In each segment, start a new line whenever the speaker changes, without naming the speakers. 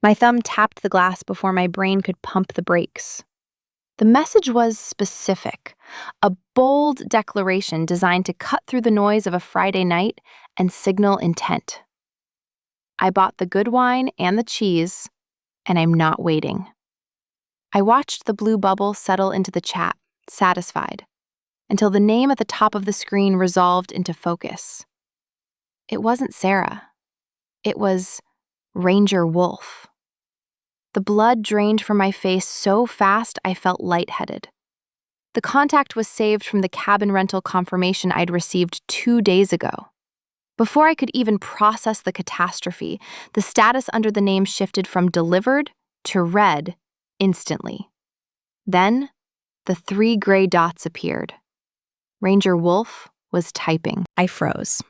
My thumb tapped the glass before my brain could pump the brakes. The message was specific, a bold declaration designed to cut through the noise of a Friday night and signal intent. I bought the good wine and the cheese, and I'm not waiting. I watched the blue bubble settle into the chat, satisfied, until the name at the top of the screen resolved into focus. It wasn't Sarah. It was Ranger Wolf. The blood drained from my face so fast I felt lightheaded. The contact was saved from the cabin rental confirmation I'd received 2 days ago. Before I could even process the catastrophe, the status under the name shifted from delivered to read instantly. Then, the 3 gray dots appeared. Ranger Wolf was typing. I froze.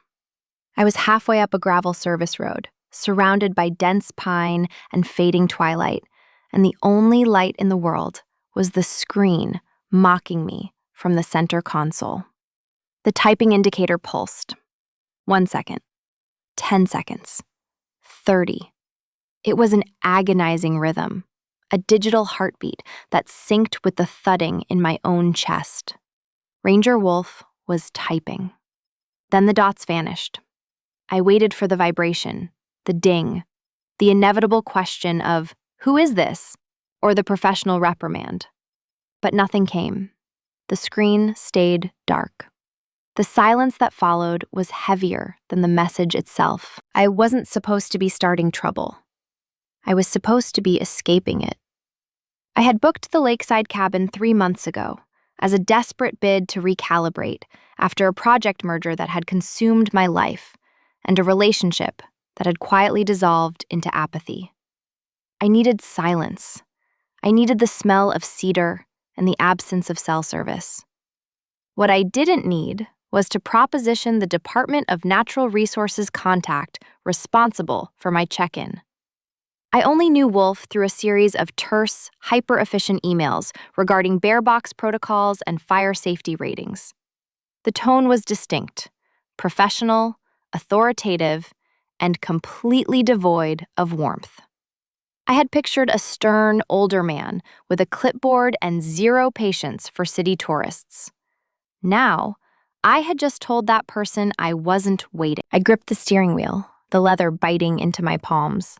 I was halfway up a gravel service road, surrounded by dense pine and fading twilight, and the only light in the world was the screen mocking me from the center console. The typing indicator pulsed. 1 second, 10 seconds, 30. It was an agonizing rhythm, a digital heartbeat that synced with the thudding in my own chest. Ranger Wolf was typing. Then the dots vanished. I waited for the vibration, the ding, the inevitable question of, "Who is this?" or the professional reprimand. But nothing came. The screen stayed dark. The silence that followed was heavier than the message itself. I wasn't supposed to be starting trouble. I was supposed to be escaping it. I had booked the lakeside cabin 3 months ago as a desperate bid to recalibrate after a project merger that had consumed my life and a relationship that had quietly dissolved into apathy. I needed silence. I needed the smell of cedar and the absence of cell service. What I didn't need was to proposition the Department of Natural Resources contact responsible for my check-in. I only knew Wolf through a series of terse, hyper-efficient emails regarding bearbox protocols and fire safety ratings. The tone was distinct, professional, authoritative, and completely devoid of warmth. I had pictured a stern, older man with a clipboard and zero patience for city tourists. Now, I had just told that person I wasn't waiting. I gripped the steering wheel, the leather biting into my palms.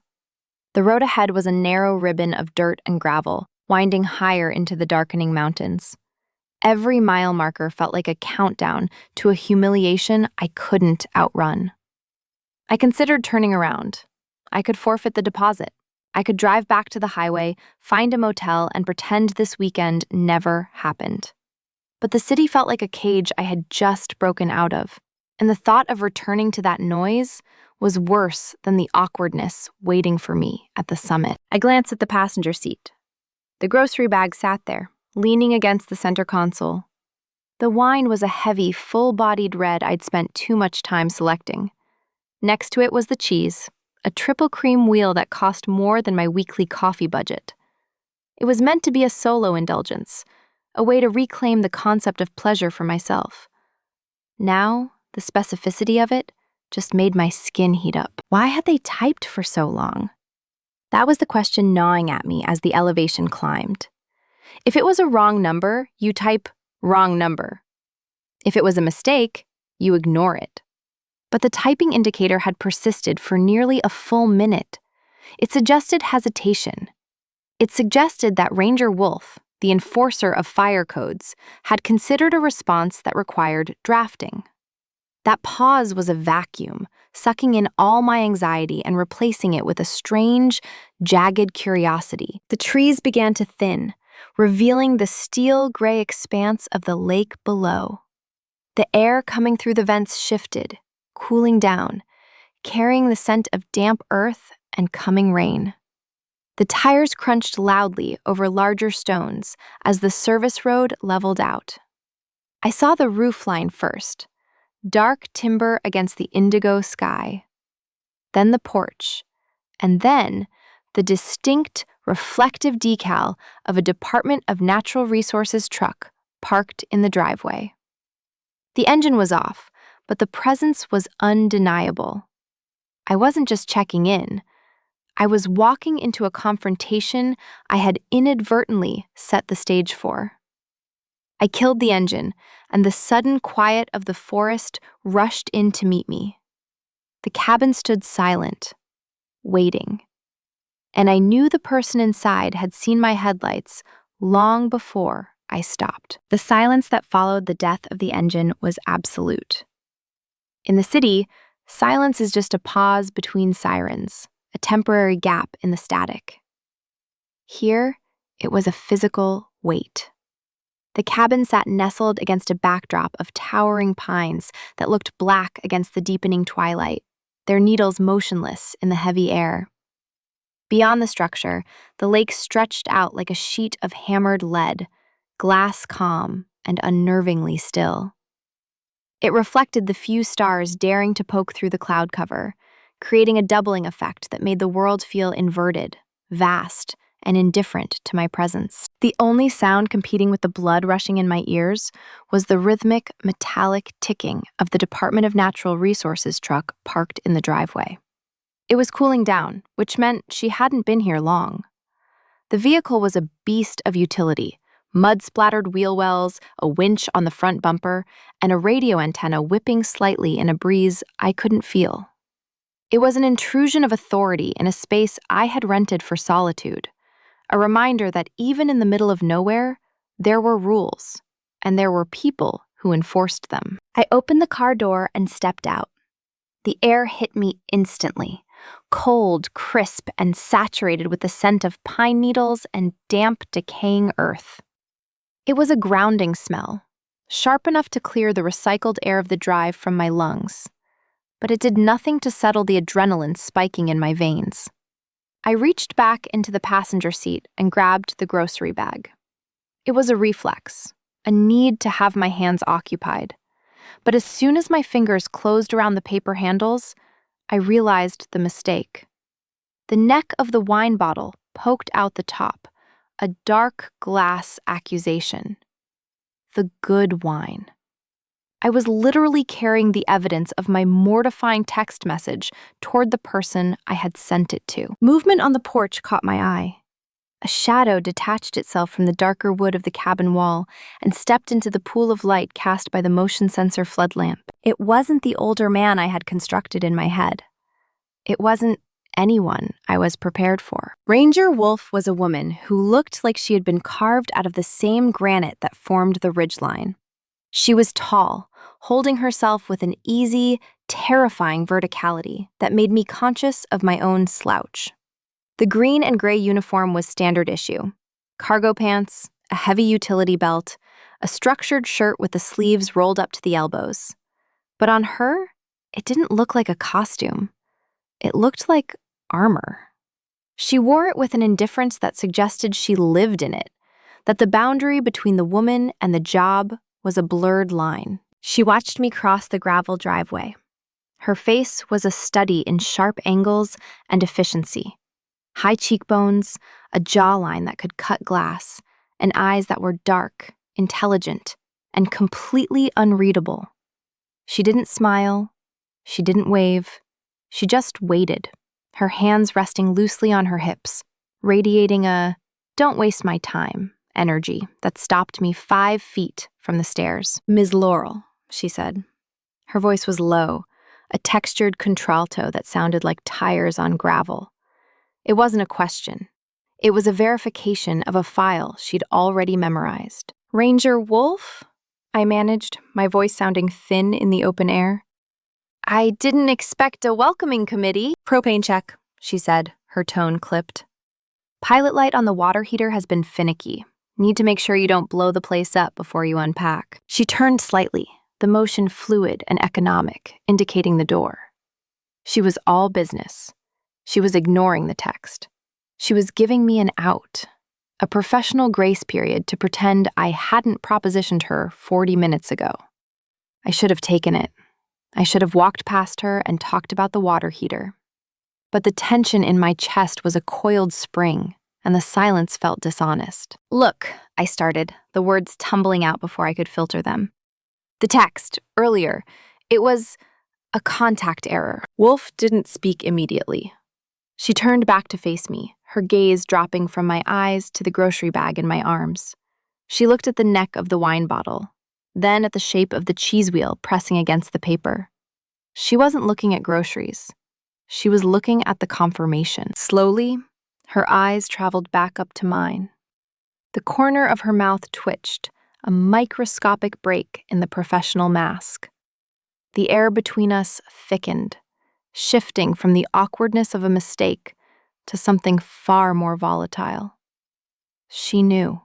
The road ahead was a narrow ribbon of dirt and gravel, winding higher into the darkening mountains. Every mile marker felt like a countdown to a humiliation I couldn't outrun. I considered turning around. I could forfeit the deposit. I could drive back to the highway, find a motel, and pretend this weekend never happened. But the city felt like a cage I had just broken out of, and the thought of returning to that noise was worse than the awkwardness waiting for me at the summit. I glanced at the passenger seat. The grocery bag sat there, leaning against the center console. The wine was a heavy, full-bodied red I'd spent too much time selecting. Next to it was the cheese, a triple cream wheel that cost more than my weekly coffee budget. It was meant to be a solo indulgence, a way to reclaim the concept of pleasure for myself. Now, the specificity of it just made my skin heat up. Why had they typed for so long? That was the question gnawing at me as the elevation climbed. If it was a wrong number, you type wrong number. If it was a mistake, you ignore it. But the typing indicator had persisted for nearly a full minute. It suggested hesitation. It suggested that Ranger Wolf, the enforcer of fire codes, had considered a response that required drafting. That pause was a vacuum, sucking in all my anxiety and replacing it with a strange, jagged curiosity. The trees began to thin, revealing the steel gray expanse of the lake below. The air coming through the vents shifted, cooling down, carrying the scent of damp earth and coming rain. The tires crunched loudly over larger stones as the service road leveled out. I saw the roofline first, dark timber against the indigo sky. Then the porch, and then the distinct, reflective decal of a Department of Natural Resources truck parked in the driveway. The engine was off, but the presence was undeniable. I wasn't just checking in. I was walking into a confrontation I had inadvertently set the stage for. I killed the engine, and the sudden quiet of the forest rushed in to meet me. The cabin stood silent, waiting. And I knew the person inside had seen my headlights long before I stopped. The silence that followed the death of the engine was absolute. In the city, silence is just a pause between sirens, a temporary gap in the static. Here, it was a physical wait. The cabin sat nestled against a backdrop of towering pines that looked black against the deepening twilight, their needles motionless in the heavy air. Beyond the structure, the lake stretched out like a sheet of hammered lead, glass calm and unnervingly still. It reflected the few stars daring to poke through the cloud cover, creating a doubling effect that made the world feel inverted, vast, and indifferent to my presence. The only sound competing with the blood rushing in my ears was the rhythmic, metallic ticking of the Department of Natural Resources truck parked in the driveway. It was cooling down, which meant she hadn't been here long. The vehicle was a beast of utility, mud-splattered wheel wells, a winch on the front bumper, and a radio antenna whipping slightly in a breeze I couldn't feel. It was an intrusion of authority in a space I had rented for solitude, a reminder that even in the middle of nowhere, there were rules, and there were people who enforced them. I opened the car door and stepped out. The air hit me instantly, cold, crisp, and saturated with the scent of pine needles and damp, decaying earth. It was a grounding smell, sharp enough to clear the recycled air of the drive from my lungs, but it did nothing to settle the adrenaline spiking in my veins. I reached back into the passenger seat and grabbed the grocery bag. It was a reflex, a need to have my hands occupied. But as soon as my fingers closed around the paper handles, I realized the mistake. The neck of the wine bottle poked out the top, a dark glass accusation. The good wine. I was literally carrying the evidence of my mortifying text message toward the person I had sent it to. Movement on the porch caught my eye. A shadow detached itself from the darker wood of the cabin wall and stepped into the pool of light cast by the motion sensor flood lamp. It wasn't the older man I had constructed in my head. It wasn't anyone I was prepared for. Ranger Wolf was a woman who looked like she had been carved out of the same granite that formed the ridgeline. She was tall, holding herself with an easy, terrifying verticality that made me conscious of my own slouch. The green and gray uniform was standard issue. Cargo pants, a heavy utility belt, a structured shirt with the sleeves rolled up to the elbows. But on her, it didn't look like a costume. It looked like armor. She wore it with an indifference that suggested she lived in it, that the boundary between the woman and the job was a blurred line. She watched me cross the gravel driveway. Her face was a study in sharp angles and efficiency. High cheekbones, a jawline that could cut glass, and eyes that were dark, intelligent, and completely unreadable. She didn't smile. She didn't wave. She just waited, her hands resting loosely on her hips, radiating a "don't waste my time" energy that stopped me 5 feet from the stairs. "Ms. Laurel," she said. Her voice was low, a textured contralto that sounded like tires on gravel. It wasn't a question. It was a verification of a file she'd already memorized. "Ranger Wolf?" I managed, my voice sounding thin in the open air. "I didn't expect a welcoming committee." "Propane check," she said, her tone clipped. "Pilot light on the water heater has been finicky. Need to make sure you don't blow the place up before you unpack." She turned slightly, the motion fluid and economic, indicating the door. She was all business. She was ignoring the text. She was giving me an out, a professional grace period to pretend I hadn't propositioned her 40 minutes ago. I should have taken it. I should have walked past her and talked about the water heater. But the tension in my chest was a coiled spring, and the silence felt dishonest. "Look," I started, the words tumbling out before I could filter them. "The text, earlier, it was a contact error." Wolf didn't speak immediately. She turned back to face me, her gaze dropping from my eyes to the grocery bag in my arms. She looked at the neck of the wine bottle, then at the shape of the cheese wheel pressing against the paper. She wasn't looking at groceries. She was looking at the confirmation. Slowly, her eyes traveled back up to mine. The corner of her mouth twitched, a microscopic break in the professional mask. The air between us thickened, shifting from the awkwardness of a mistake to something far more volatile. She knew.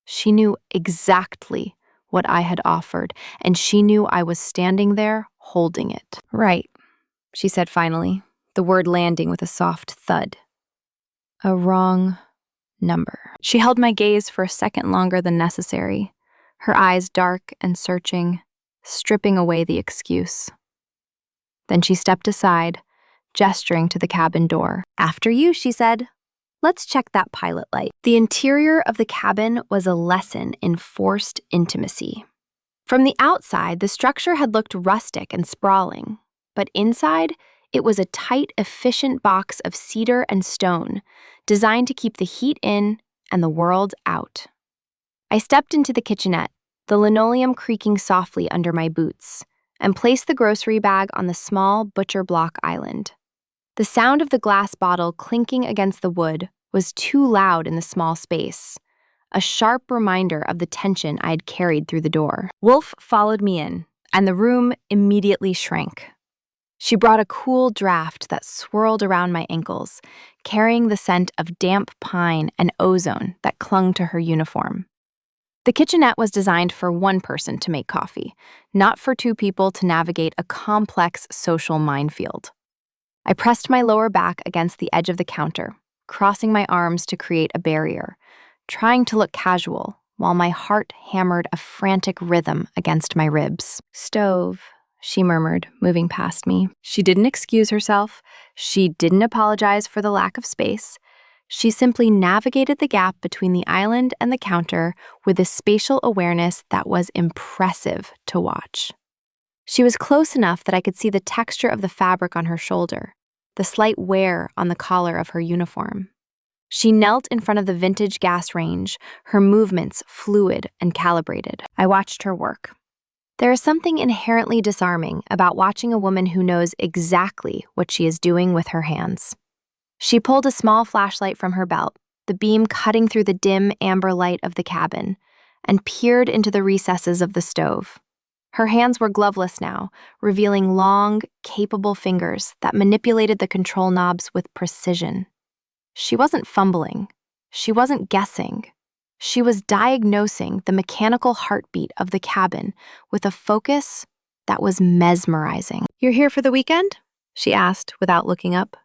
She knew exactly what I had offered, and she knew I was standing there holding it. "Right," she said finally, the word landing with a soft thud. "A wrong number." She held my gaze for a second longer than necessary, her eyes dark and searching, stripping away the excuse. Then she stepped aside, gesturing to the cabin door. "After you," she said. "Let's check that pilot light." The interior of the cabin was a lesson in forced intimacy. From the outside, the structure had looked rustic and sprawling, but inside, it was a tight, efficient box of cedar and stone, designed to keep the heat in and the world out. I stepped into the kitchenette, the linoleum creaking softly under my boots, and placed the grocery bag on the small butcher block island. The sound of the glass bottle clinking against the wood was too loud in the small space, a sharp reminder of the tension I had carried through the door. Wolf followed me in, and the room immediately shrank. She brought a cool draft that swirled around my ankles, carrying the scent of damp pine and ozone that clung to her uniform. The kitchenette was designed for one person to make coffee, not for two people to navigate a complex social minefield. I pressed my lower back against the edge of the counter, crossing my arms to create a barrier, trying to look casual while my heart hammered a frantic rhythm against my ribs. "Stove," she murmured, moving past me. She didn't excuse herself. She didn't apologize for the lack of space. She simply navigated the gap between the island and the counter with a spatial awareness that was impressive to watch. She was close enough that I could see the texture of the fabric on her shoulder, the slight wear on the collar of her uniform. She knelt in front of the vintage gas range, her movements fluid and calibrated. I watched her work. There is something inherently disarming about watching a woman who knows exactly what she is doing with her hands. She pulled a small flashlight from her belt, the beam cutting through the dim amber light of the cabin, and peered into the recesses of the stove. Her hands were gloveless now, revealing long, capable fingers that manipulated the control knobs with precision. She wasn't fumbling. She wasn't guessing. She was diagnosing the mechanical heartbeat of the cabin with a focus that was mesmerizing. "You're here for the weekend?" she asked without looking up.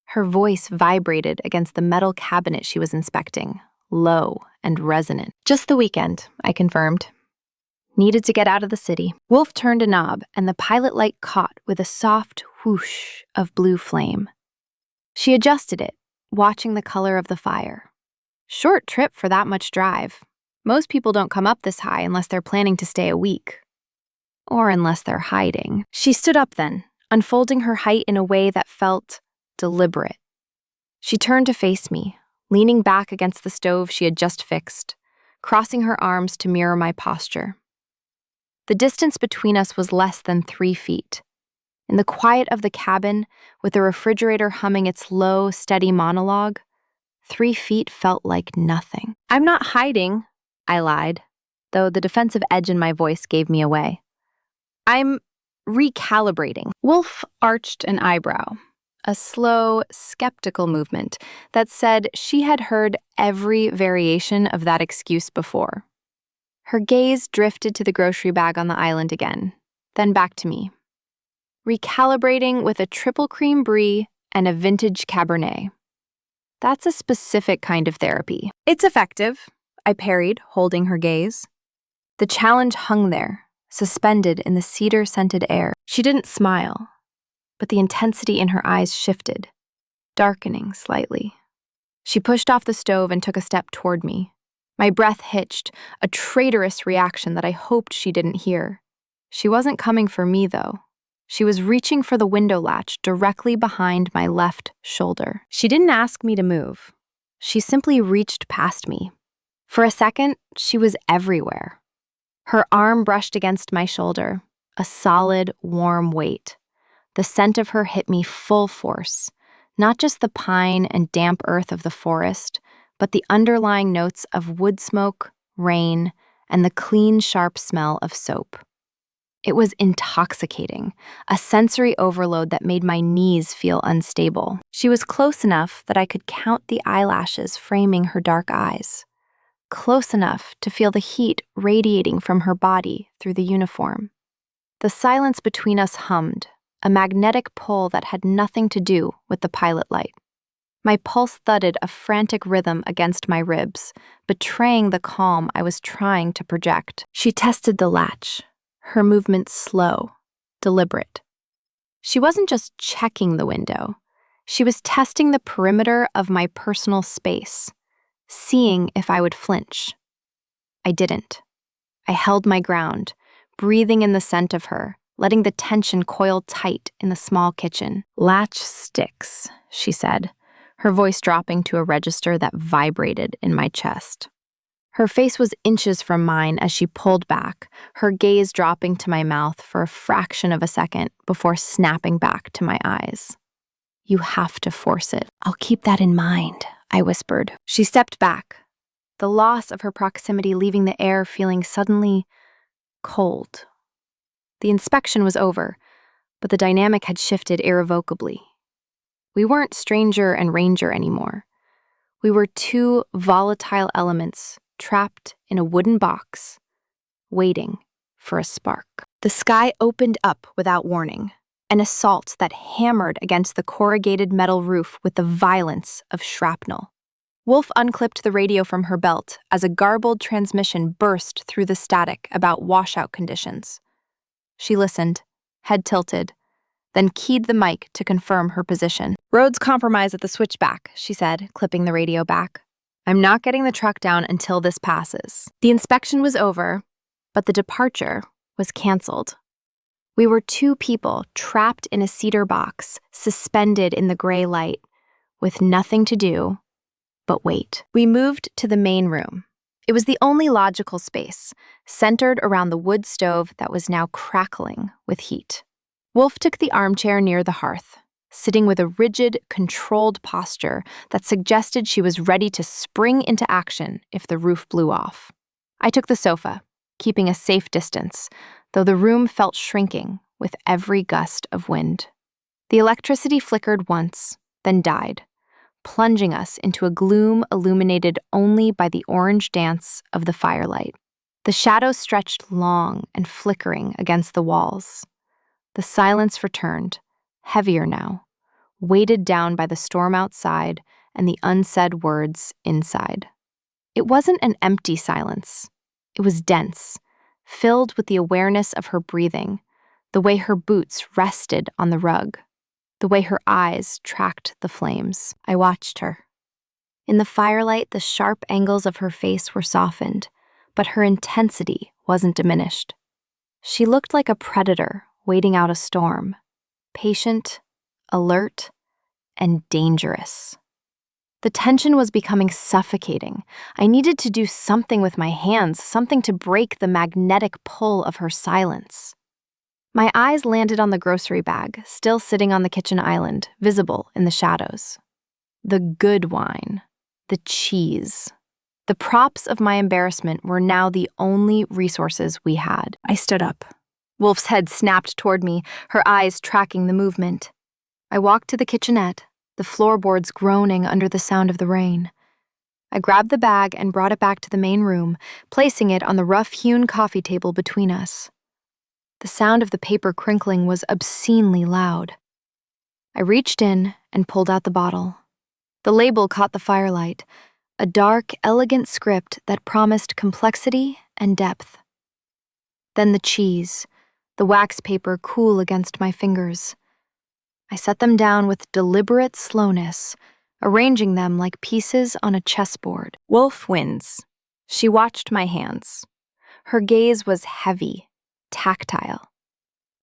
Her voice vibrated against the metal cabinet she was inspecting, low and resonant. "Just the weekend," I confirmed. Needed to get out of the city. Wolf turned a knob, and the pilot light caught with a soft whoosh of blue flame. She adjusted it, watching the color of the fire. Short trip for that much drive. Most people don't come up this high unless they're planning to stay a week. Or unless they're hiding. She stood up then, unfolding her height in a way that felt deliberate. She turned to face me, leaning back against the stove she had just fixed, crossing her arms to mirror my posture. The distance between us was less than 3 feet. In the quiet of the cabin, with the refrigerator humming its low, steady monologue, 3 feet felt like nothing. "I'm not hiding," I lied, though the defensive edge in my voice gave me away. "I'm recalibrating." Wolf arched an eyebrow, a slow, skeptical movement that said she had heard every variation of that excuse before. Her gaze drifted to the grocery bag on the island again, then back to me. "Recalibrating with a triple cream brie and a vintage Cabernet. That's a specific kind of therapy." "It's effective," I parried, holding her gaze. The challenge hung there, suspended in the cedar-scented air. She didn't smile, but the intensity in her eyes shifted, darkening slightly. She pushed off the stove and took a step toward me. My breath hitched, a traitorous reaction that I hoped she didn't hear. She wasn't coming for me, though. She was reaching for the window latch directly behind my left shoulder. She didn't ask me to move. She simply reached past me. For a second, she was everywhere. Her arm brushed against my shoulder, a solid, warm weight. The scent of her hit me full force, not just the pine and damp earth of the forest, but the underlying notes of wood smoke, rain, and the clean, sharp smell of soap. It was intoxicating, a sensory overload that made my knees feel unstable. She was close enough that I could count the eyelashes framing her dark eyes, close enough to feel the heat radiating from her body through the uniform. The silence between us hummed, a magnetic pull that had nothing to do with the pilot light. My pulse thudded a frantic rhythm against my ribs, betraying the calm I was trying to project. She tested the latch, her movements slow, deliberate. She wasn't just checking the window. She was testing the perimeter of my personal space, seeing if I would flinch. I didn't. I held my ground, breathing in the scent of her, letting the tension coil tight in the small kitchen. "Latch sticks," she said, her voice dropping to a register that vibrated in my chest. Her face was inches from mine as she pulled back, her gaze dropping to my mouth for a fraction of a second before snapping back to my eyes. "You have to force it." "I'll keep that in mind," I whispered. She stepped back, the loss of her proximity leaving the air feeling suddenly cold. The inspection was over, but the dynamic had shifted irrevocably. We weren't stranger and ranger anymore. We were two volatile elements trapped in a wooden box, waiting for a spark. The sky opened up without warning, an assault that hammered against the corrugated metal roof with the violence of shrapnel. Wolf unclipped the radio from her belt as a garbled transmission burst through the static about washout conditions. She listened, head tilted, then keyed the mic to confirm her position. "Roads compromised at the switchback," she said, clipping the radio back. "I'm not getting the truck down until this passes." The inspection was over, but the departure was canceled. We were two people trapped in a cedar box, suspended in the gray light, with nothing to do but wait. We moved to the main room. It was the only logical space, centered around the wood stove that was now crackling with heat. Wolf took the armchair near the hearth, sitting with a rigid, controlled posture that suggested she was ready to spring into action if the roof blew off. I took the sofa, keeping a safe distance, though the room felt shrinking with every gust of wind. The electricity flickered once, then died, plunging us into a gloom illuminated only by the orange dance of the firelight. The shadows stretched long and flickering against the walls. The silence returned, heavier now, weighted down by the storm outside and the unsaid words inside. It wasn't an empty silence. It was dense, filled with the awareness of her breathing, the way her boots rested on the rug, the way her eyes tracked the flames. I watched her. In the firelight, the sharp angles of her face were softened, but her intensity wasn't diminished. She looked like a predator waiting out a storm, patient, alert, and dangerous. The tension was becoming suffocating. I needed to do something with my hands, something to break the magnetic pull of her silence. My eyes landed on the grocery bag, still sitting on the kitchen island, visible in the shadows. The good wine, the cheese. The props of my embarrassment were now the only resources we had. I stood up. Wolf's head snapped toward me, her eyes tracking the movement. I walked to the kitchenette, the floorboards groaning under the sound of the rain. I grabbed the bag and brought it back to the main room, placing it on the rough-hewn coffee table between us. The sound of the paper crinkling was obscenely loud. I reached in and pulled out the bottle. The label caught the firelight, a dark, elegant script that promised complexity and depth. Then the cheese, the wax paper cool against my fingers. I set them down with deliberate slowness, arranging them like pieces on a chessboard. Wolf wins. She watched my hands. Her gaze was heavy, tactile.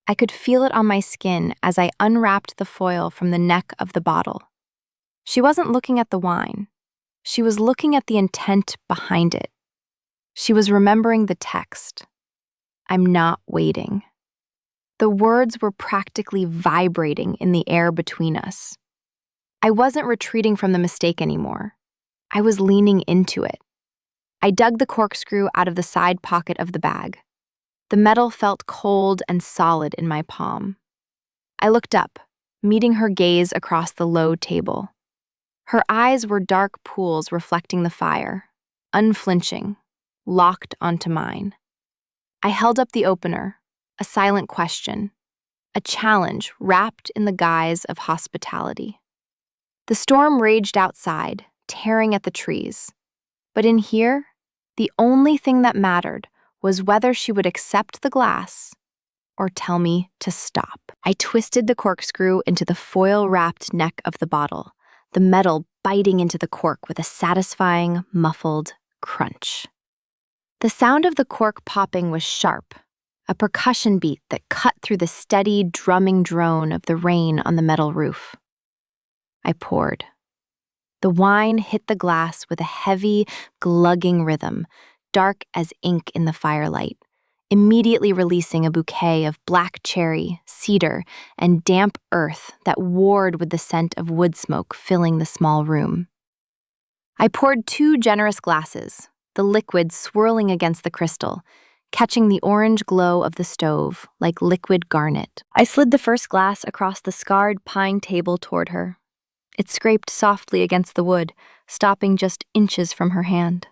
I could feel it on my skin as I unwrapped the foil from the neck of the bottle. She wasn't looking at the wine. She was looking at the intent behind it. She was remembering the text. I'm not waiting. The words were practically vibrating in the air between us. I wasn't retreating from the mistake anymore. I was leaning into it. I dug the corkscrew out of the side pocket of the bag. The metal felt cold and solid in my palm. I looked up, meeting her gaze across the low table. Her eyes were dark pools reflecting the fire, unflinching, locked onto mine. I held up the opener, a silent question, a challenge wrapped in the guise of hospitality. The storm raged outside, tearing at the trees. But in here, the only thing that mattered was whether she would accept the glass or tell me to stop. I twisted the corkscrew into the foil-wrapped neck of the bottle, the metal biting into the cork with a satisfying, muffled crunch. The sound of the cork popping was sharp, a percussion beat that cut through the steady, drumming drone of the rain on the metal roof. I poured. The wine hit the glass with a heavy, glugging rhythm, dark as ink in the firelight, immediately releasing a bouquet of black cherry, cedar, and damp earth that warred with the scent of wood smoke filling the small room. I poured 2 generous glasses, the liquid swirling against the crystal, catching the orange glow of the stove like liquid garnet. I slid the first glass across the scarred pine table toward her. It scraped softly against the wood, stopping just inches from her hand.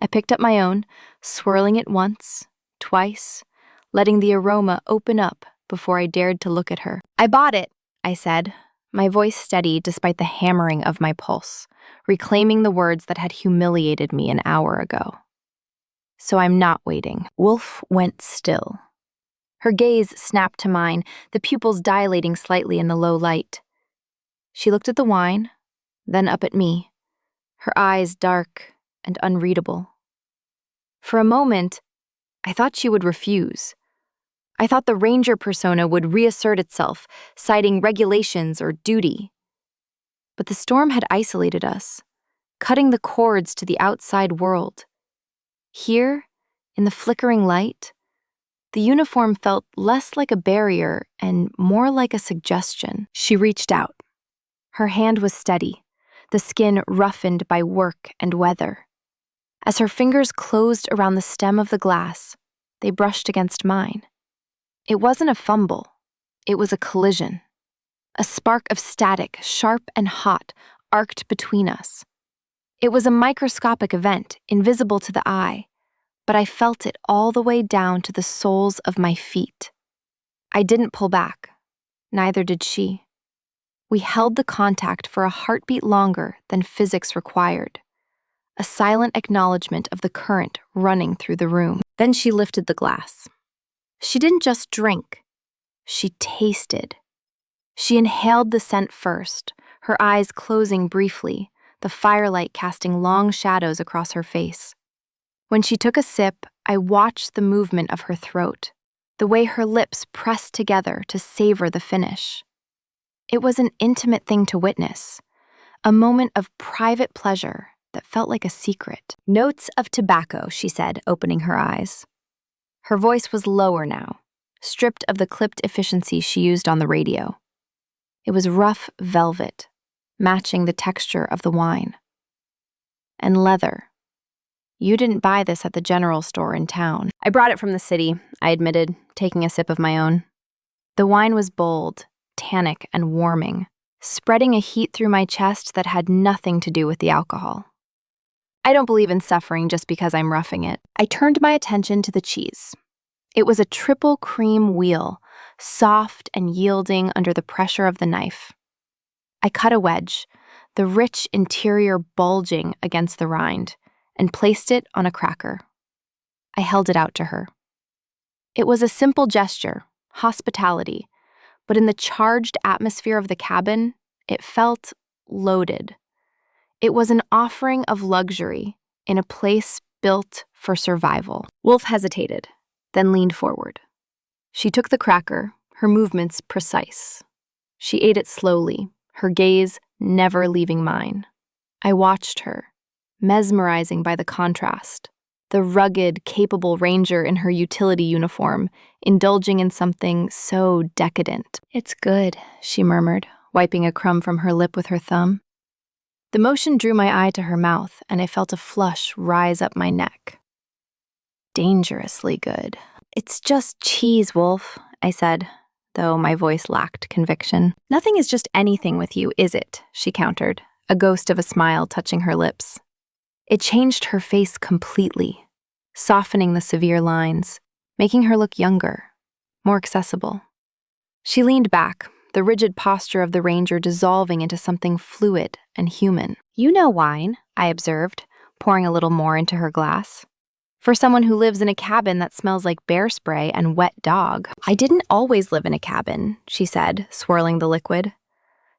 I picked up my own, swirling it once, twice, letting the aroma open up before I dared to look at her. I bought it, I said, my voice steady despite the hammering of my pulse, reclaiming the words that had humiliated me an hour ago. So I'm not waiting. Wolf went still. Her gaze snapped to mine, the pupils dilating slightly in the low light. She looked at the wine, then up at me, her eyes dark and unreadable. For a moment, I thought she would refuse. I thought the ranger persona would reassert itself, citing regulations or duty. But the storm had isolated us, cutting the cords to the outside world. Here, in the flickering light, the uniform felt less like a barrier and more like a suggestion. She reached out. Her hand was steady, the skin roughened by work and weather. As her fingers closed around the stem of the glass, they brushed against mine. It wasn't a fumble. It was a collision. A spark of static, sharp and hot, arced between us. It was a microscopic event, invisible to the eye, but I felt it all the way down to the soles of my feet. I didn't pull back. Neither did she. We held the contact for a heartbeat longer than physics required, a silent acknowledgement of the current running through the room. Then she lifted the glass. She didn't just drink. She tasted. She inhaled the scent first, her eyes closing briefly, the firelight casting long shadows across her face. When she took a sip, I watched the movement of her throat, the way her lips pressed together to savor the finish. It was an intimate thing to witness, a moment of private pleasure that felt like a secret. Notes of tobacco, she said, opening her eyes. Her voice was lower now, stripped of the clipped efficiency she used on the radio. It was rough velvet, matching the texture of the wine. And leather. You didn't buy this at the general store in town. I brought it from the city, I admitted, taking a sip of my own. The wine was bold, tannic and warming, spreading a heat through my chest that had nothing to do with the alcohol. I don't believe in suffering just because I'm roughing it. I turned my attention to the cheese. It was a triple cream wheel, soft and yielding under the pressure of the knife. I cut a wedge, the rich interior bulging against the rind, and placed it on a cracker. I held it out to her. It was a simple gesture, hospitality, but in the charged atmosphere of the cabin, it felt loaded. It was an offering of luxury in a place built for survival. Wolf hesitated, then leaned forward. She took the cracker, her movements precise. She ate it slowly, her gaze never leaving mine. I watched her, mesmerizing by the contrast. The rugged, capable ranger in her utility uniform, indulging in something so decadent. "It's good," she murmured, wiping a crumb from her lip with her thumb. The motion drew my eye to her mouth, and I felt a flush rise up my neck. Dangerously good. "It's just cheese, Wolf," I said, though my voice lacked conviction. "Nothing is just anything with you, is it?" she countered, a ghost of a smile touching her lips. It changed her face completely, softening the severe lines, making her look younger, more accessible. She leaned back, the rigid posture of the ranger dissolving into something fluid and human. "You know wine," I observed, pouring a little more into her glass. "For someone who lives in a cabin that smells like bear spray and wet dog." "I didn't always live in a cabin," she said, swirling the liquid.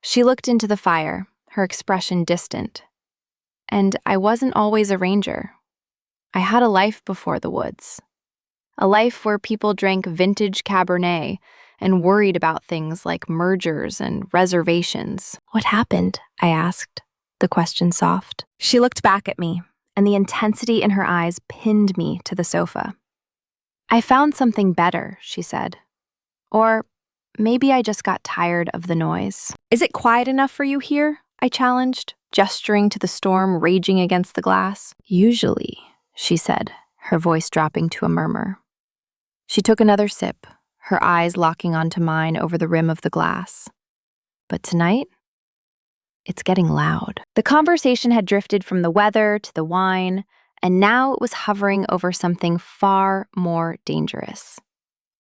She looked into the fire, her expression distant. "And I wasn't always a ranger. I had a life before the woods. A life where people drank vintage Cabernet and worried about things like mergers and reservations." "What happened?" I asked, the question soft. She looked back at me, and the intensity in her eyes pinned me to the sofa. "I found something better," she said. "Or maybe I just got tired of the noise." "Is it quiet enough for you here?" I challenged, gesturing to the storm raging against the glass. "Usually," she said, her voice dropping to a murmur. She took another sip, her eyes locking onto mine over the rim of the glass. "But tonight, it's getting loud." The conversation had drifted from the weather to the wine, and now it was hovering over something far more dangerous.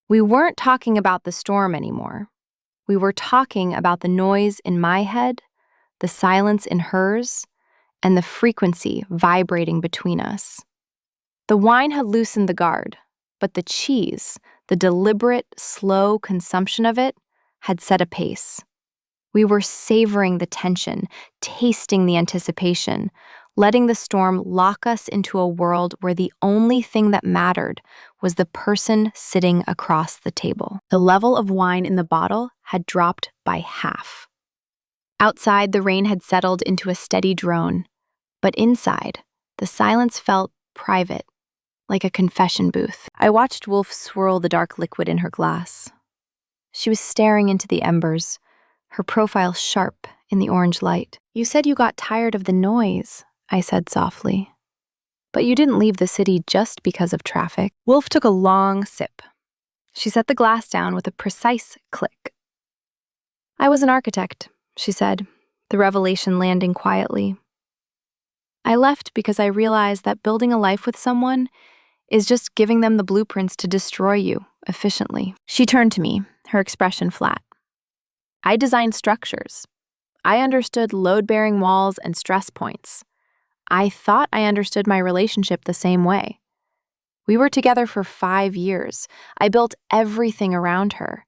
We weren't talking about the storm anymore. We were talking about the noise in my head, the silence in hers, and the frequency vibrating between us. The wine had loosened the guard, but the cheese, the deliberate, slow consumption of it, had set a pace. We were savoring the tension, tasting the anticipation, letting the storm lock us into a world where the only thing that mattered was the person sitting across the table. The level of wine in the bottle had dropped by half. Outside, the rain had settled into a steady drone, but inside, the silence felt private, like a confession booth. I watched Wolf swirl the dark liquid in her glass. She was staring into the embers, her profile sharp in the orange light. "You said you got tired of the noise," I said softly. "But you didn't leave the city just because of traffic." Wolf took a long sip. She set the glass down with a precise click. "I was an architect," she said, the revelation landing quietly. "I left because I realized that building a life with someone is just giving them the blueprints to destroy you efficiently." She turned to me, her expression flat. "I designed structures. I understood load-bearing walls and stress points. I thought I understood my relationship the same way. We were together for 5 years. I built everything around her.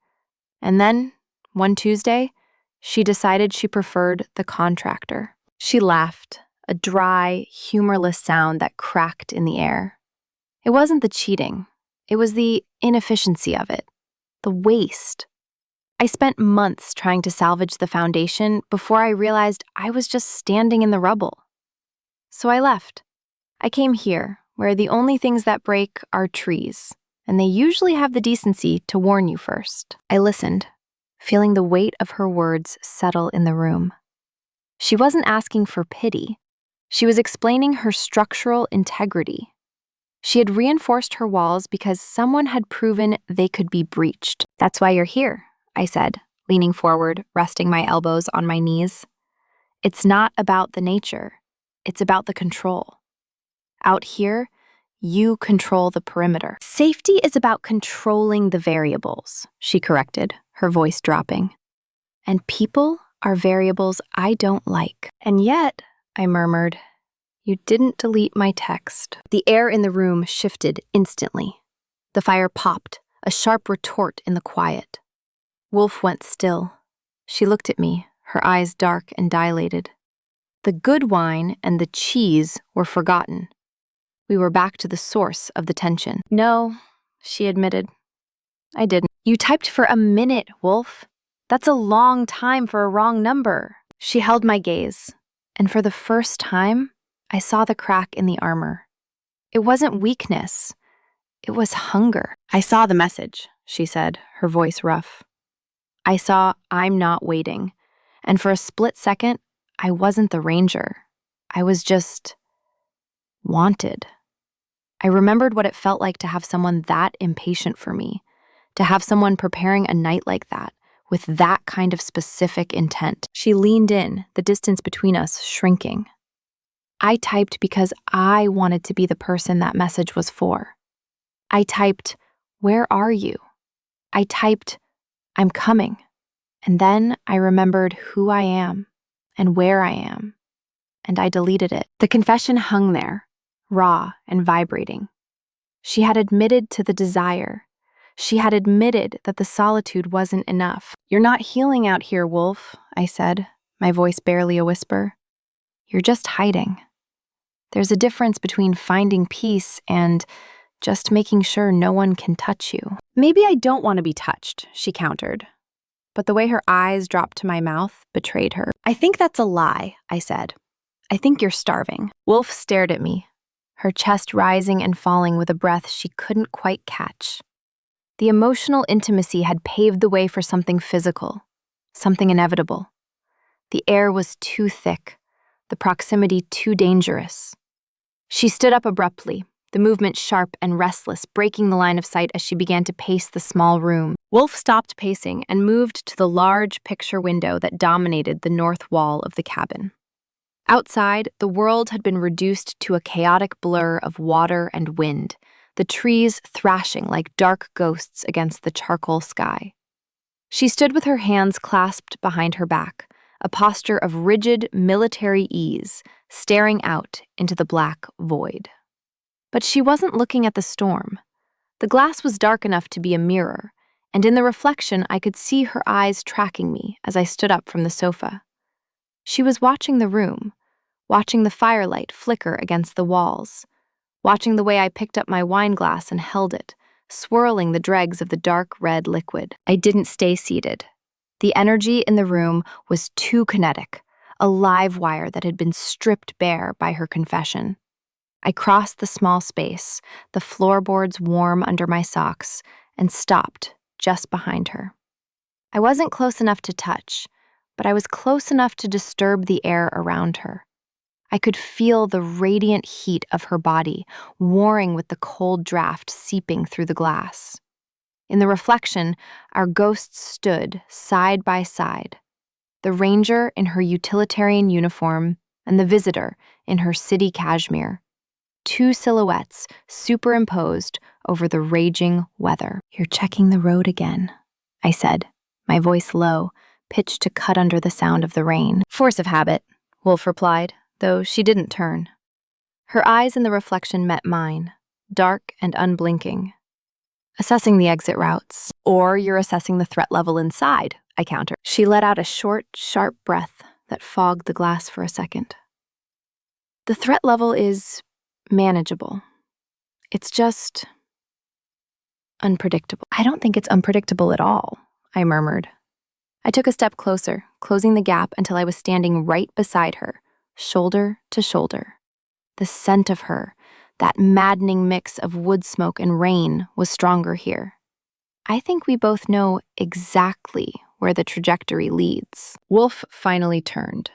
And then, one Tuesday, she decided she preferred the contractor." She laughed, a dry, humorless sound that cracked in the air. It wasn't the cheating. It was the inefficiency of it, the waste. I spent months trying to salvage the foundation before I realized I was just standing in the rubble. So I left. I came here, where the only things that break are trees, and they usually have the decency to warn you first. I listened, feeling the weight of her words settle in the room. She wasn't asking for pity. She was explaining her structural integrity. She had reinforced her walls because someone had proven they could be breached. "That's why you're here," I said, leaning forward, resting my elbows on my knees. "It's not about the nature. It's about the control. Out here, you control the perimeter." "Safety is about controlling the variables," she corrected, her voice dropping. "And people are variables I don't like." "And yet," I murmured, "you didn't delete my text." The air in the room shifted instantly. The fire popped, a sharp retort in the quiet. Wolf went still. She looked at me, her eyes dark and dilated. The good wine and the cheese were forgotten. We were back to the source of the tension. "No," she admitted. "I didn't." You typed for a minute, Wolf. That's a long time for a wrong number. She held my gaze, and for the first time, I saw the crack in the armor. It wasn't weakness. It was hunger. I saw the message, she said, her voice rough. I saw I'm not waiting, and for a split second, I wasn't the ranger. I was just wanted. I remembered what it felt like to have someone that impatient for me, to have someone preparing a night like that, with that kind of specific intent. She leaned in, the distance between us shrinking. I typed because I wanted to be the person that message was for. I typed, "Where are you?" I typed, "I'm coming." And then I remembered who I am and where I am, and I deleted it. The confession hung there, raw and vibrating. She had admitted to the desire. She had admitted that the solitude wasn't enough. "You're not healing out here, Wolf," I said, my voice barely a whisper. "You're just hiding. There's a difference between finding peace and just making sure no one can touch you." "Maybe I don't want to be touched," she countered. But the way her eyes dropped to my mouth betrayed her. "I think that's a lie," I said. "I think you're starving." Wolf stared at me, her chest rising and falling with a breath she couldn't quite catch. The emotional intimacy had paved the way for something physical, something inevitable. The air was too thick, the proximity too dangerous. She stood up abruptly, the movement sharp and restless, breaking the line of sight as she began to pace the small room. Wolf stopped pacing and moved to the large picture window that dominated the north wall of the cabin. Outside, the world had been reduced to a chaotic blur of water and wind, the trees thrashing like dark ghosts against the charcoal sky. She stood with her hands clasped behind her back, a posture of rigid military ease, staring out into the black void. But she wasn't looking at the storm. The glass was dark enough to be a mirror, and in the reflection I could see her eyes tracking me as I stood up from the sofa. She was watching the room, watching the firelight flicker against the walls, watching the way I picked up my wine glass and held it, swirling the dregs of the dark red liquid. I didn't stay seated. The energy in the room was too kinetic, a live wire that had been stripped bare by her confession. I crossed the small space, the floorboards warm under my socks, and stopped just behind her. I wasn't close enough to touch, but I was close enough to disturb the air around her. I could feel the radiant heat of her body, warring with the cold draft seeping through the glass. In the reflection, our ghosts stood side by side, the ranger in her utilitarian uniform and the visitor in her city cashmere, two silhouettes superimposed over the raging weather. "You're checking the road again," I said, my voice low, pitched to cut under the sound of the rain. "Force of habit," Wolf replied, though she didn't turn. Her eyes in the reflection met mine, dark and unblinking. "Assessing the exit routes. Or you're assessing the threat level inside," I countered. She let out a short, sharp breath that fogged the glass for a second. "The threat level is manageable. It's just unpredictable." "I don't think it's unpredictable at all," I murmured. I took a step closer, closing the gap until I was standing right beside her, shoulder to shoulder. The scent of her, that maddening mix of wood smoke and rain, was stronger here. I think we both know exactly where the trajectory leads. Wolf finally turned.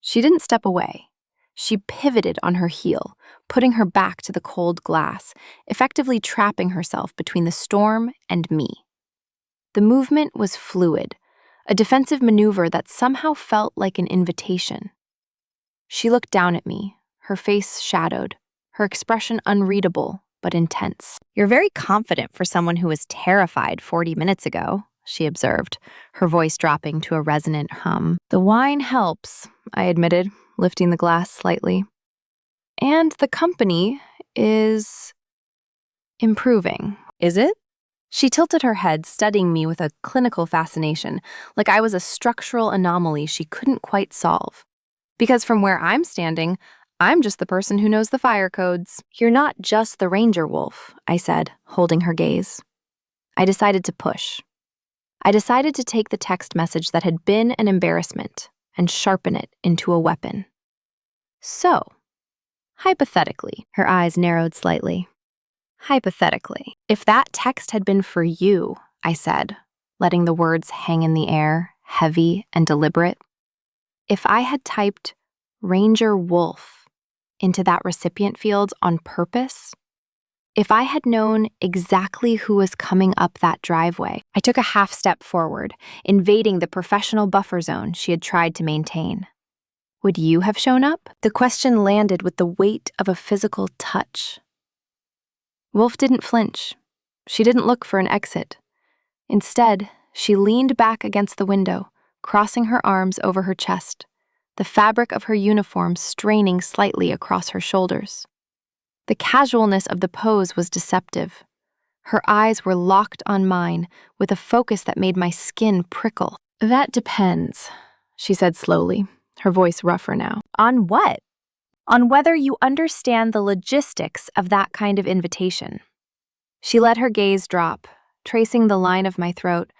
She didn't step away. She pivoted on her heel, putting her back to the cold glass, effectively trapping herself between the storm and me. The movement was fluid, a defensive maneuver that somehow felt like an invitation. She looked down at me, her face shadowed, her expression unreadable but intense. "You're very confident for someone who was terrified 40 minutes ago," she observed, her voice dropping to a resonant hum. "The wine helps," I admitted, lifting the glass slightly. "And the company is improving." "Is it?" She tilted her head, studying me with a clinical fascination, like I was a structural anomaly she couldn't quite solve. "Because from where I'm standing, I'm just the person who knows the fire codes." "You're not just the ranger, Wolf," I said, holding her gaze. I decided to push. I decided to take the text message that had been an embarrassment and sharpen it into a weapon. So, hypothetically, her eyes narrowed slightly. Hypothetically, if that text had been for you, I said, letting the words hang in the air, heavy and deliberate. If I had typed Ranger Wolf into that recipient field on purpose, if I had known exactly who was coming up that driveway, I took a half step forward, invading the professional buffer zone she had tried to maintain. Would you have shown up? The question landed with the weight of a physical touch. Wolf didn't flinch. She didn't look for an exit. Instead, she leaned back against the window, crossing her arms over her chest, the fabric of her uniform straining slightly across her shoulders. The casualness of the pose was deceptive. Her eyes were locked on mine with a focus that made my skin prickle. "That depends," she said slowly, her voice rougher now. "On what? On whether you understand the logistics of that kind of invitation." She let her gaze drop, tracing the line of my throat,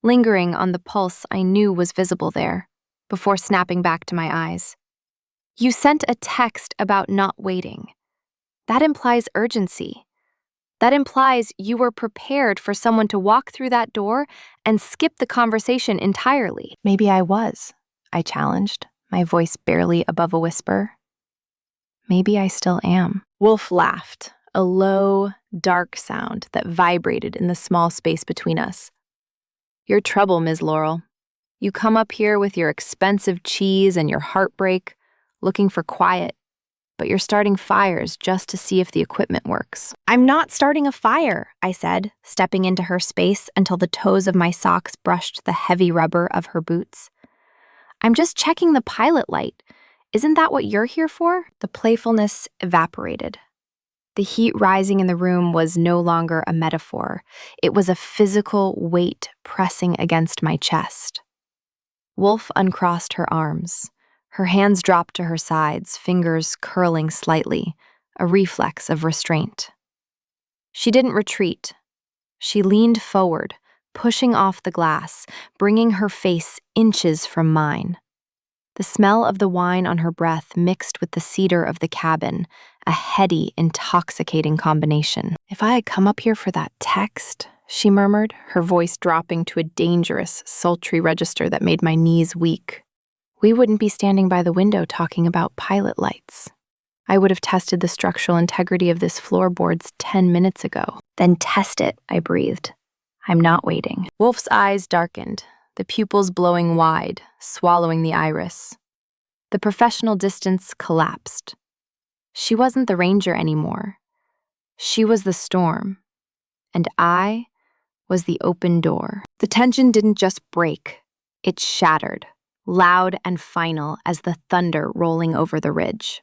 lingering on the pulse I knew was visible there, before snapping back to my eyes. "You sent a text about not waiting. That implies urgency. That implies you were prepared for someone to walk through that door and skip the conversation entirely." "Maybe I was," I challenged, my voice barely above a whisper. "Maybe I still am." Wolf laughed, a low, dark sound that vibrated in the small space between us. "You're trouble, Ms. Laurel. You come up here with your expensive cheese and your heartbreak, looking for quiet, but you're starting fires just to see if the equipment works." "I'm not starting a fire," I said, stepping into her space until the toes of my socks brushed the heavy rubber of her boots. "I'm just checking the pilot light. Isn't that what you're here for?" The playfulness evaporated. The heat rising in the room was no longer a metaphor. It was a physical weight pressing against my chest. Wolf uncrossed her arms. Her hands dropped to her sides, fingers curling slightly, a reflex of restraint. She didn't retreat. She leaned forward, pushing off the glass, bringing her face inches from mine. The smell of the wine on her breath mixed with the cedar of the cabin, a heady, intoxicating combination. "If I had come up here for that text," she murmured, her voice dropping to a dangerous, sultry register that made my knees weak, "we wouldn't be standing by the window talking about pilot lights. I would have tested the structural integrity of this floorboards 10 minutes ago." "Then test it," I breathed. "I'm not waiting." Wolf's eyes darkened, the pupils blowing wide, swallowing the iris. The professional distance collapsed. She wasn't the ranger anymore. She was the storm, and I was the open door. The tension didn't just break, it shattered, loud and final as the thunder rolling over the ridge.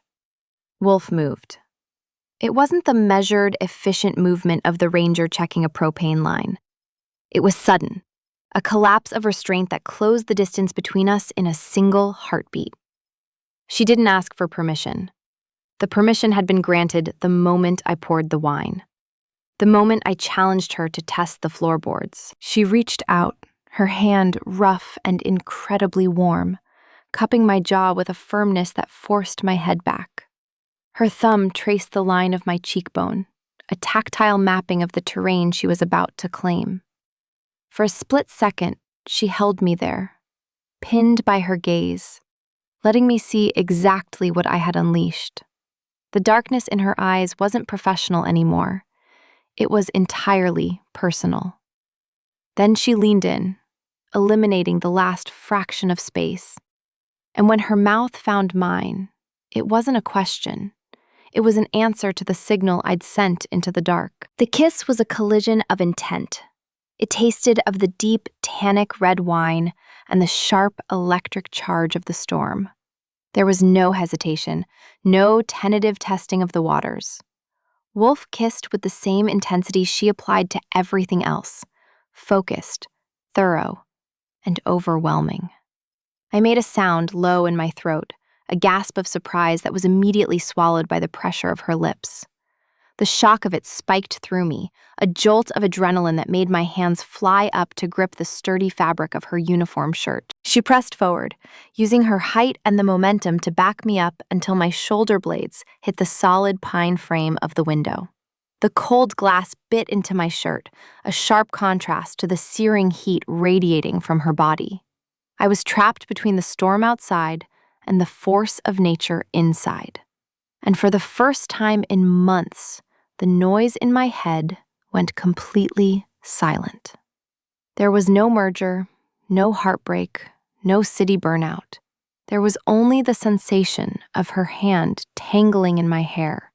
Wolf moved. It wasn't the measured, efficient movement of the ranger checking a propane line. It was sudden, a collapse of restraint that closed the distance between us in a single heartbeat. She didn't ask for permission. The permission had been granted the moment I poured the wine. The moment I challenged her to test the floorboards. She reached out, her hand rough and incredibly warm, cupping my jaw with a firmness that forced my head back. Her thumb traced the line of my cheekbone, a tactile mapping of the terrain she was about to claim. For a split second, she held me there, pinned by her gaze, letting me see exactly what I had unleashed. The darkness in her eyes wasn't professional anymore. It was entirely personal. Then she leaned in, eliminating the last fraction of space. And when her mouth found mine, it wasn't a question. It was an answer to the signal I'd sent into the dark. The kiss was a collision of intent. It tasted of the deep, tannic red wine and the sharp electric charge of the storm. There was no hesitation, no tentative testing of the waters. Wolf kissed with the same intensity she applied to everything else, focused, thorough, and overwhelming. I made a sound low in my throat, a gasp of surprise that was immediately swallowed by the pressure of her lips. The shock of it spiked through me, a jolt of adrenaline that made my hands fly up to grip the sturdy fabric of her uniform shirt. She pressed forward, using her height and the momentum to back me up until my shoulder blades hit the solid pine frame of the window. The cold glass bit into my shirt, a sharp contrast to the searing heat radiating from her body. I was trapped between the storm outside and the force of nature inside. And for the first time in months, the noise in my head went completely silent. There was no merger, no heartbreak, no city burnout. There was only the sensation of her hand tangling in my hair,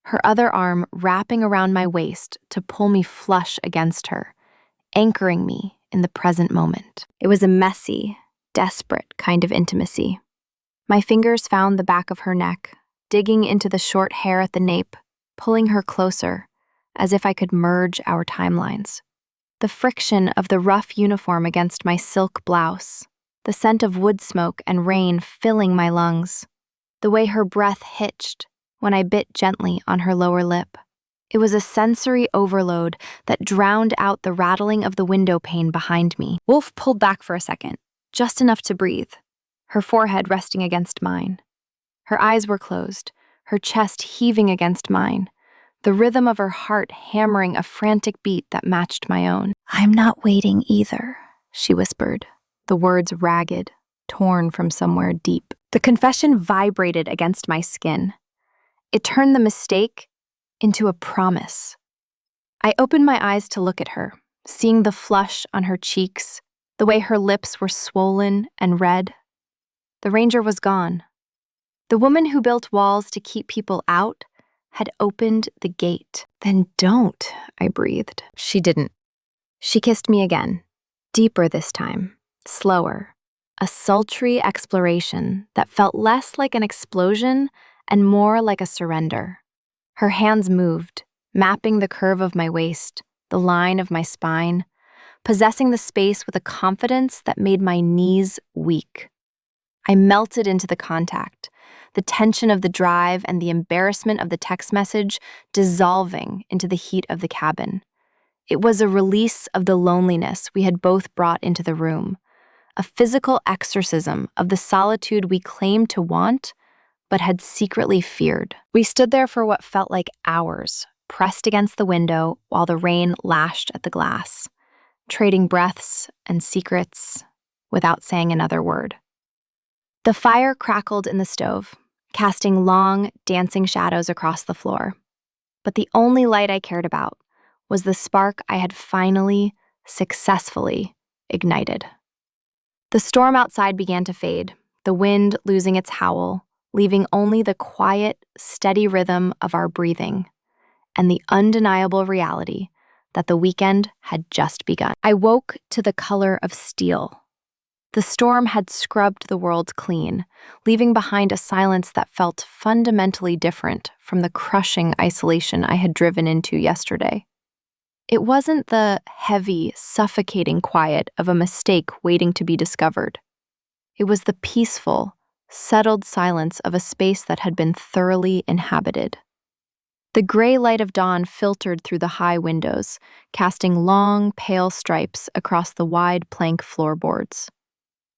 her other arm wrapping around my waist to pull me flush against her, anchoring me in the present moment. It was a messy, desperate kind of intimacy. My fingers found the back of her neck, digging into the short hair at the nape, pulling her closer, as if I could merge our timelines. The friction of the rough uniform against my silk blouse, the scent of wood smoke and rain filling my lungs, the way her breath hitched when I bit gently on her lower lip. It was a sensory overload that drowned out the rattling of the window pane behind me. Wolf pulled back for a second, just enough to breathe, her forehead resting against mine. Her eyes were closed, her chest heaving against mine, the rhythm of her heart hammering a frantic beat that matched my own. "I'm not waiting either," she whispered, the words ragged, torn from somewhere deep. The confession vibrated against my skin. It turned the mistake into a promise. I opened my eyes to look at her, seeing the flush on her cheeks, the way her lips were swollen and red. The ranger was gone. The woman who built walls to keep people out had opened the gate. "Then don't," I breathed. She didn't. She kissed me again, deeper this time, slower, a sultry exploration that felt less like an explosion and more like a surrender. Her hands moved, mapping the curve of my waist, the line of my spine, possessing the space with a confidence that made my knees weak. I melted into the contact, the tension of the drive and the embarrassment of the text message dissolving into the heat of the cabin. It was a release of the loneliness we had both brought into the room, a physical exorcism of the solitude we claimed to want but had secretly feared. We stood there for what felt like hours, pressed against the window while the rain lashed at the glass, trading breaths and secrets without saying another word. The fire crackled in the stove, casting long, dancing shadows across the floor. But the only light I cared about was the spark I had finally, successfully ignited. The storm outside began to fade, the wind losing its howl, leaving only the quiet, steady rhythm of our breathing and the undeniable reality that the weekend had just begun. I woke to the color of steel. The storm had scrubbed the world clean, leaving behind a silence that felt fundamentally different from the crushing isolation I had driven into yesterday. It wasn't the heavy, suffocating quiet of a mistake waiting to be discovered. It was the peaceful, settled silence of a space that had been thoroughly inhabited. The gray light of dawn filtered through the high windows, casting long, pale stripes across the wide plank floorboards.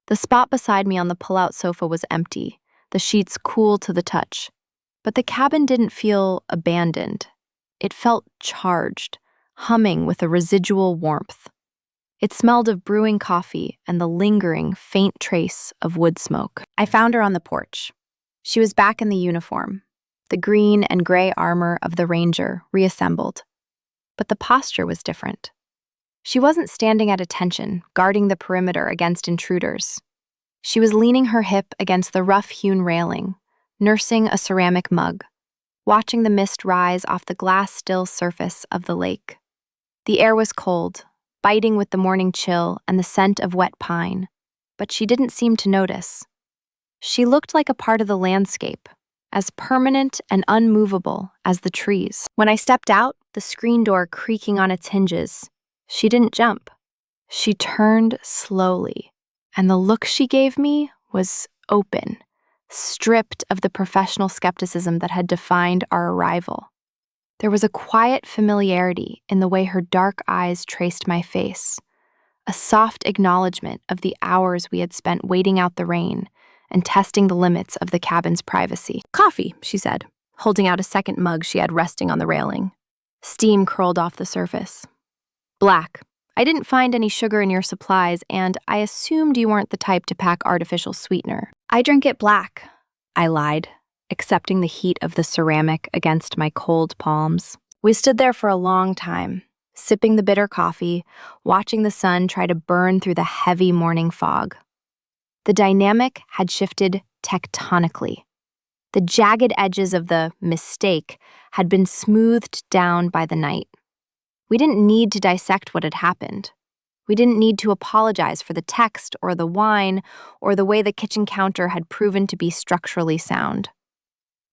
The spot beside me on the pull-out sofa was empty, the sheets cool to the touch. But the cabin didn't feel abandoned. It felt charged, humming with a residual warmth. It smelled of brewing coffee and the lingering, faint trace of wood smoke. I found her on the porch. She was back in the uniform, the green and gray armor of the ranger reassembled. But the posture was different. She wasn't standing at attention, guarding the perimeter against intruders. She was leaning her hip against the rough-hewn railing, nursing a ceramic mug, watching the mist rise off the glass-still surface of the lake. The air was cold, biting with the morning chill and the scent of wet pine, but she didn't seem to notice. She looked like a part of the landscape, as permanent and unmovable as the trees. When I stepped out, the screen door creaking on its hinges, she didn't jump. She turned slowly, and the look she gave me was open, stripped of the professional skepticism that had defined our arrival. There was a quiet familiarity in the way her dark eyes traced my face, a soft acknowledgement of the hours we had spent waiting out the rain and testing the limits of the cabin's privacy. "Coffee," she said, holding out a second mug she had resting on the railing. Steam curled off the surface. "Black. I didn't find any sugar in your supplies, and I assumed you weren't the type to pack artificial sweetener." "I drink it black," I lied, accepting the heat of the ceramic against my cold palms. We stood there for a long time, sipping the bitter coffee, watching the sun try to burn through the heavy morning fog. The dynamic had shifted tectonically. The jagged edges of the mistake had been smoothed down by the night. We didn't need to dissect what had happened. We didn't need to apologize for the text or the wine or the way the kitchen counter had proven to be structurally sound.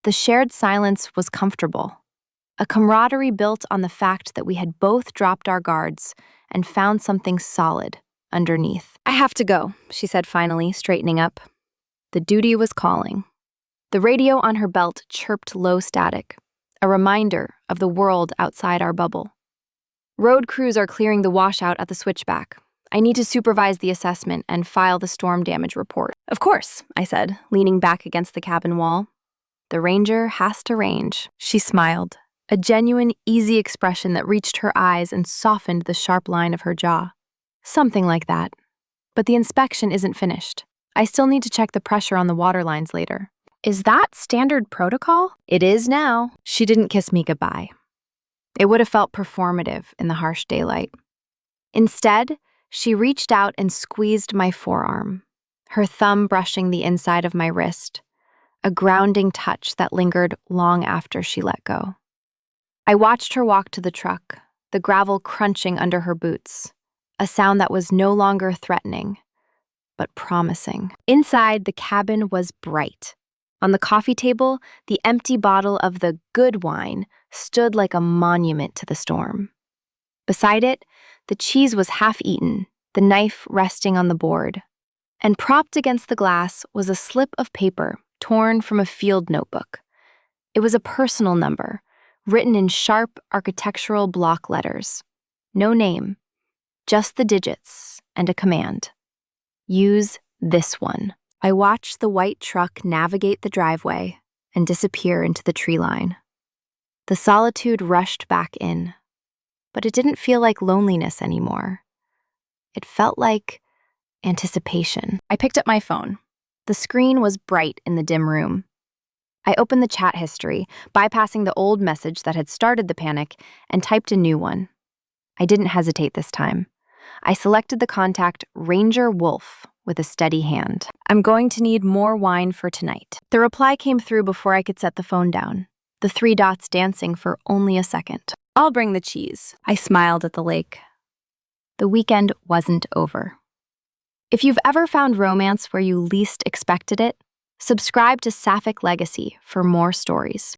The shared silence was comfortable, a camaraderie built on the fact that we had both dropped our guards and found something solid underneath. "I have to go," she said finally, straightening up. The duty was calling. The radio on her belt chirped low static, a reminder of the world outside our bubble. "Road crews are clearing the washout at the switchback. I need to supervise the assessment and file the storm damage report." "Of course," I said, leaning back against the cabin wall. "The ranger has to range." She smiled, a genuine, easy expression that reached her eyes and softened the sharp line of her jaw. "Something like that. But the inspection isn't finished. I still need to check the pressure on the water lines later." "Is that standard protocol?" "It is now." She didn't kiss me goodbye. It would have felt performative in the harsh daylight. Instead, she reached out and squeezed my forearm, her thumb brushing the inside of my wrist, a grounding touch that lingered long after she let go. I watched her walk to the truck, the gravel crunching under her boots, a sound that was no longer threatening, but promising. Inside, the cabin was bright. On the coffee table, the empty bottle of the good wine stood like a monument to the storm. Beside it, the cheese was half-eaten, the knife resting on the board. And propped against the glass was a slip of paper torn from a field notebook. It was a personal number, written in sharp architectural block letters. No name, just the digits and a command. "Use this one." I watched the white truck navigate the driveway and disappear into the tree line. The solitude rushed back in, but it didn't feel like loneliness anymore. It felt like anticipation. I picked up my phone. The screen was bright in the dim room. I opened the chat history, bypassing the old message that had started the panic, and typed a new one. I didn't hesitate this time. I selected the contact Ranger Wolf with a steady hand. "I'm going to need more wine for tonight." The reply came through before I could set the phone down, the 3 dots dancing for only a second. "I'll bring the cheese." I smiled at the lake. The weekend wasn't over. If you've ever found romance where you least expected it, subscribe to Sapphic Legacy for more stories.